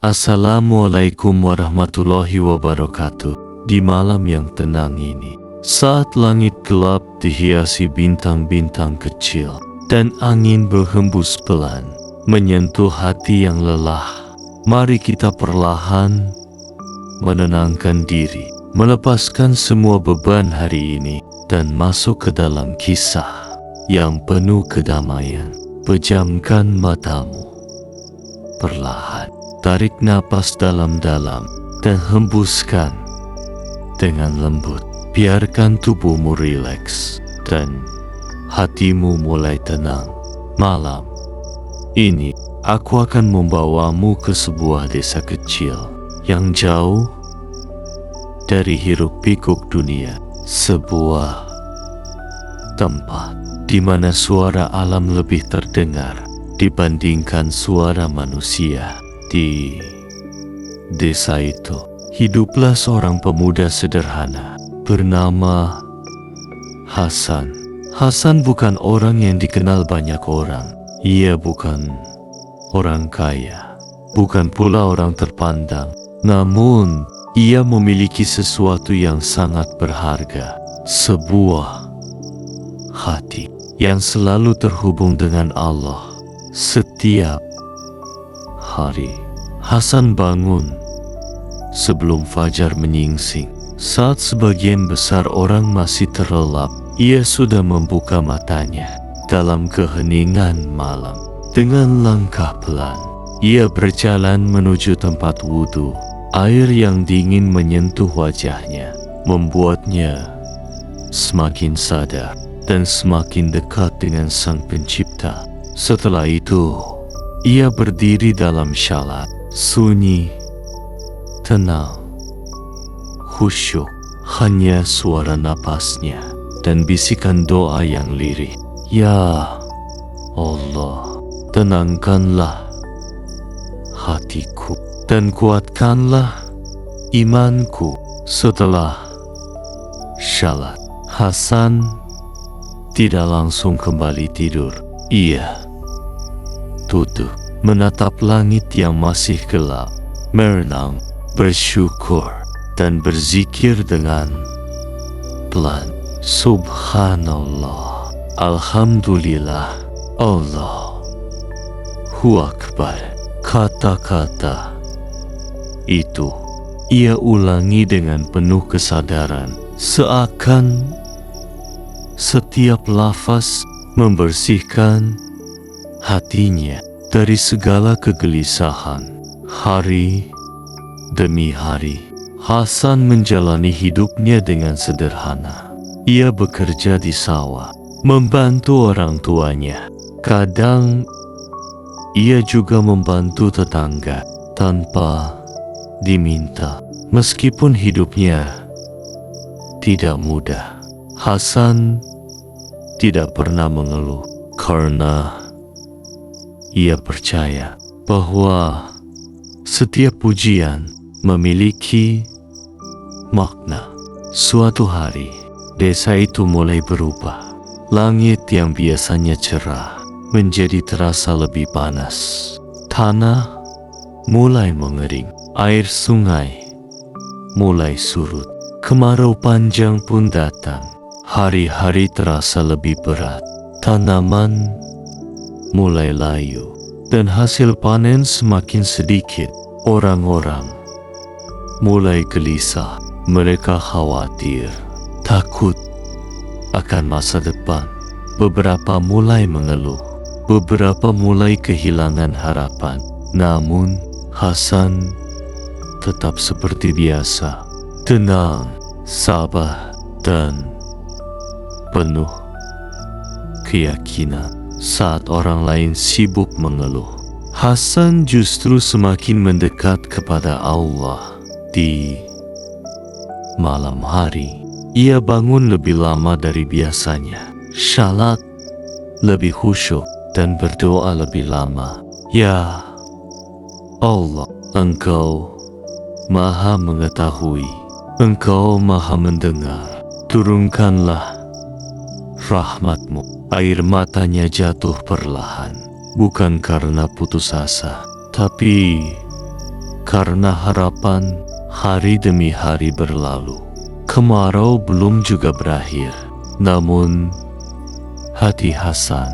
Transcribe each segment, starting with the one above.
Assalamualaikum warahmatullahi wabarakatuh. Di malam yang tenang ini, saat langit gelap dihiasi bintang-bintang kecil dan angin berhembus pelan menyentuh hati yang lelah, mari kita perlahan menenangkan diri, melepaskan semua beban hari ini dan masuk ke dalam kisah yang penuh kedamaian. Pejamkan matamu perlahan. Tarik napas dalam-dalam dan hembuskan dengan lembut. Biarkan tubuhmu rileks dan hatimu mulai tenang. Malam ini aku akan membawamu ke sebuah desa kecil yang jauh dari hiruk-pikuk dunia. Sebuah tempat di mana suara alam lebih terdengar dibandingkan suara manusia. Di desa itu hiduplah seorang pemuda sederhana bernama Hasan. Hasan bukan orang yang dikenal banyak orang. Ia bukan orang kaya, bukan pula orang terpandang. Namun ia memiliki sesuatu yang sangat berharga, sebuah hati yang selalu terhubung dengan Allah. Setiap hari Hasan bangun sebelum fajar menyingsing. Saat sebagian besar orang masih terlelap, ia sudah membuka matanya. Dalam keheningan malam, dengan langkah pelan, ia berjalan menuju tempat wudhu. Air yang dingin menyentuh wajahnya, membuatnya semakin sadar dan semakin dekat dengan Sang Pencipta. Setelah itu, ia berdiri dalam syalat, sunyi, tenang, khusyuk. Hanya suara napasnya dan bisikan doa yang lirih. Ya Allah, tenangkanlah hatiku dan kuatkanlah imanku. Setelah syalat, Hasan tidak langsung kembali tidur. Ia duduk menatap langit yang masih gelap, merenang, bersyukur, dan berzikir dengan pelan. Subhanallah, Alhamdulillah, Allahu Akbar. Kata-kata itu ia ulangi dengan penuh kesadaran, seakan setiap lafaz membersihkan hatinya dari segala kegelisahan. Hari demi hari, Hasan menjalani hidupnya dengan sederhana. Ia bekerja di sawah, membantu orang tuanya. Kadang ia juga membantu tetangga tanpa diminta. Meskipun hidupnya tidak mudah, Hasan tidak pernah mengeluh karena ia percaya bahwa setiap pujian memiliki makna. Suatu hari, desa itu mulai berubah. Langit yang biasanya cerah menjadi terasa lebih panas. Tanah mulai mengering. Air sungai mulai surut. Kemarau panjang pun datang. Hari-hari terasa lebih berat. Tanaman mulai layu dan hasil panen semakin sedikit. Orang-orang mulai gelisah. Mereka khawatir, takut akan masa depan. Beberapa mulai mengeluh, beberapa mulai kehilangan harapan. Namun Hasan tetap seperti biasa, tenang, sabar, dan penuh keyakinan. Saat orang lain sibuk mengeluh, Hasan justru semakin mendekat kepada Allah. Di malam hari, ia bangun lebih lama dari biasanya, syalat lebih khusyuk, dan berdoa lebih lama. Ya Allah, Engkau Maha mengetahui, Engkau Maha mendengar. Turunkanlah rahmat-Mu. Air matanya jatuh perlahan, bukan karena putus asa, tapi Karena harapan hari demi hari berlalu. Kemarau belum juga berakhir. Namun hati Hasan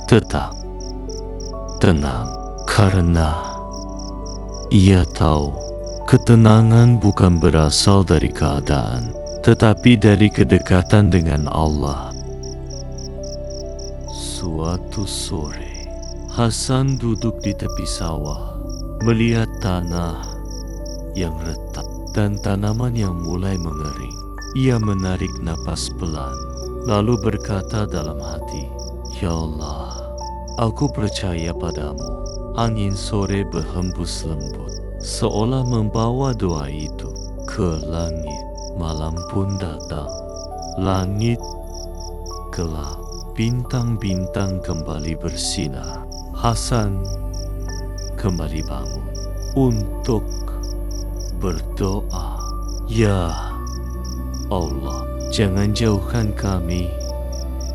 tetap tenang karena ia tahu ketenangan bukan berasal dari keadaan, tetapi dari kedekatan dengan Allah. Suatu sore, Hasan duduk di tepi sawah, melihat tanah yang retak dan tanaman yang mulai mengering. Ia menarik napas pelan, lalu berkata dalam hati, "Ya Allah, aku percaya padamu." Angin sore berhembus lembut, seolah membawa doa itu ke langit. Malam pun datang, langit gelap, bintang-bintang kembali bersinar. Hasan kembali bangun untuk berdoa, "Ya Allah, jangan jauhkan kami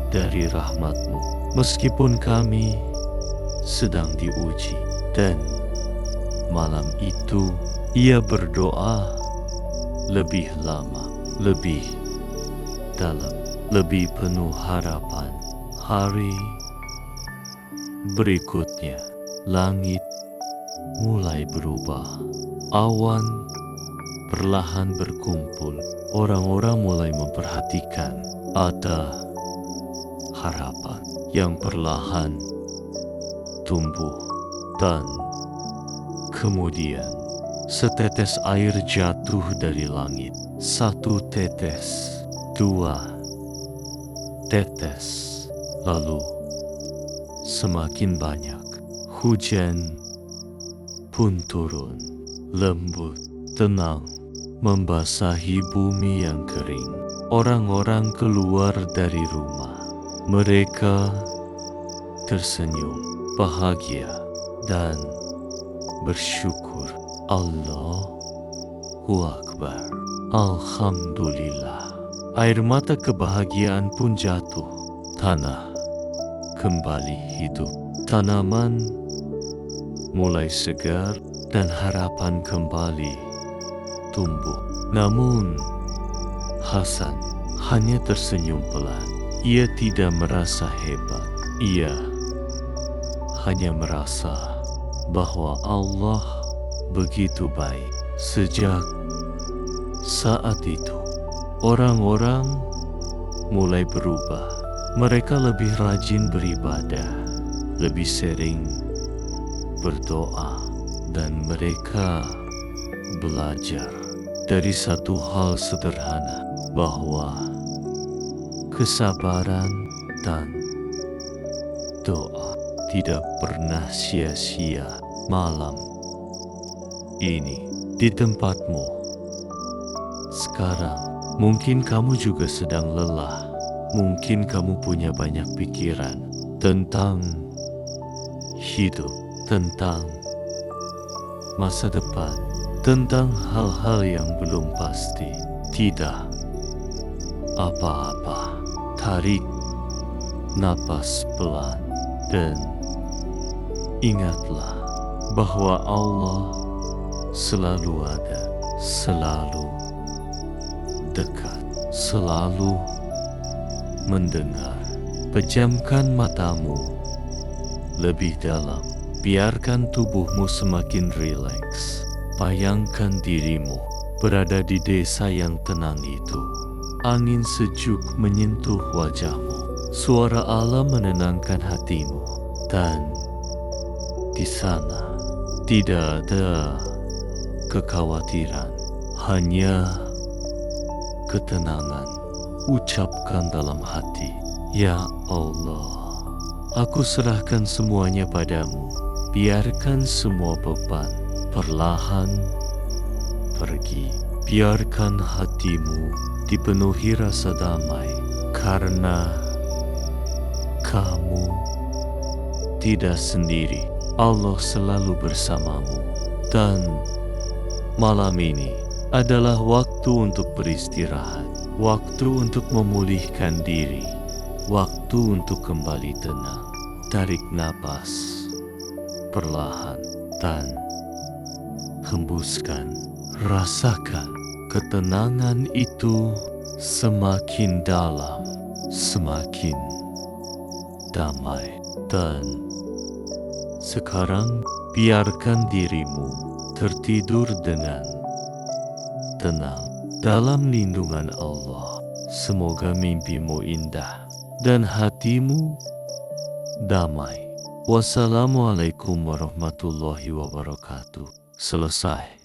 dari rahmat-Mu, meskipun kami sedang diuji." Dan malam itu ia berdoa lebih lama, lebih dalam, lebih penuh harapan. Hari berikutnya, langit mulai berubah. Awan perlahan berkumpul. Orang-orang mulai memperhatikan ada harapan yang perlahan tumbuh. Dan kemudian setetes air jatuh dari langit. 1 tetes, 2 tetes, lalu semakin banyak. Hujan pun turun, lembut, tenang, membasahi bumi yang kering. Orang-orang keluar dari rumah. Mereka tersenyum, bahagia, dan bersyukur. Allahu Akbar. Alhamdulillah. Air mata kebahagiaan pun jatuh. Tanah kembali hidup. Tanaman mulai segar dan harapan kembali tumbuh. Namun Hasan hanya tersenyum pelan. Ia tidak merasa hebat. Ia hanya merasa bahwa Allah begitu baik. Sejak saat itu, orang-orang mulai berubah. Mereka lebih rajin beribadah, lebih sering berdoa, dan mereka belajar dari satu hal sederhana, bahwa kesabaran dan doa tidak pernah sia-sia. Malam ini di tempatmu sekarang, mungkin kamu juga sedang lelah. Mungkin kamu punya banyak pikiran tentang hidup, tentang masa depan, tentang hal-hal yang belum pasti. Tidak apa-apa. Tarik napas pelan dan ingatlah bahwa Allah selalu ada, selalu dekat, selalu mendengar. Pejamkan matamu lebih dalam. Biarkan tubuhmu semakin rileks. Bayangkan dirimu berada di desa yang tenang itu. Angin sejuk menyentuh wajahmu. Suara alam menenangkan hatimu. Dan di sana tidak ada kekhawatiran, hanya ketenangan. Ucapkan dalam hati, "Ya Allah, aku serahkan semuanya padamu." Biarkan semua beban perlahan pergi. Biarkan hatimu dipenuhi rasa damai, karena kamu tidak sendiri. Allah selalu bersamamu. Dan malam ini adalah waktu untuk beristirahat, waktu untuk memulihkan diri, waktu untuk kembali tenang. Tarik napas perlahan dan hembuskan. Rasakan ketenangan itu semakin dalam, semakin damai. Dan sekarang biarkan dirimu tertidur dengan tenang dalam lindungan Allah. Semoga mimpimu indah dan hatimu damai. Wassalamualaikum warahmatullahi wabarakatuh. Selesai.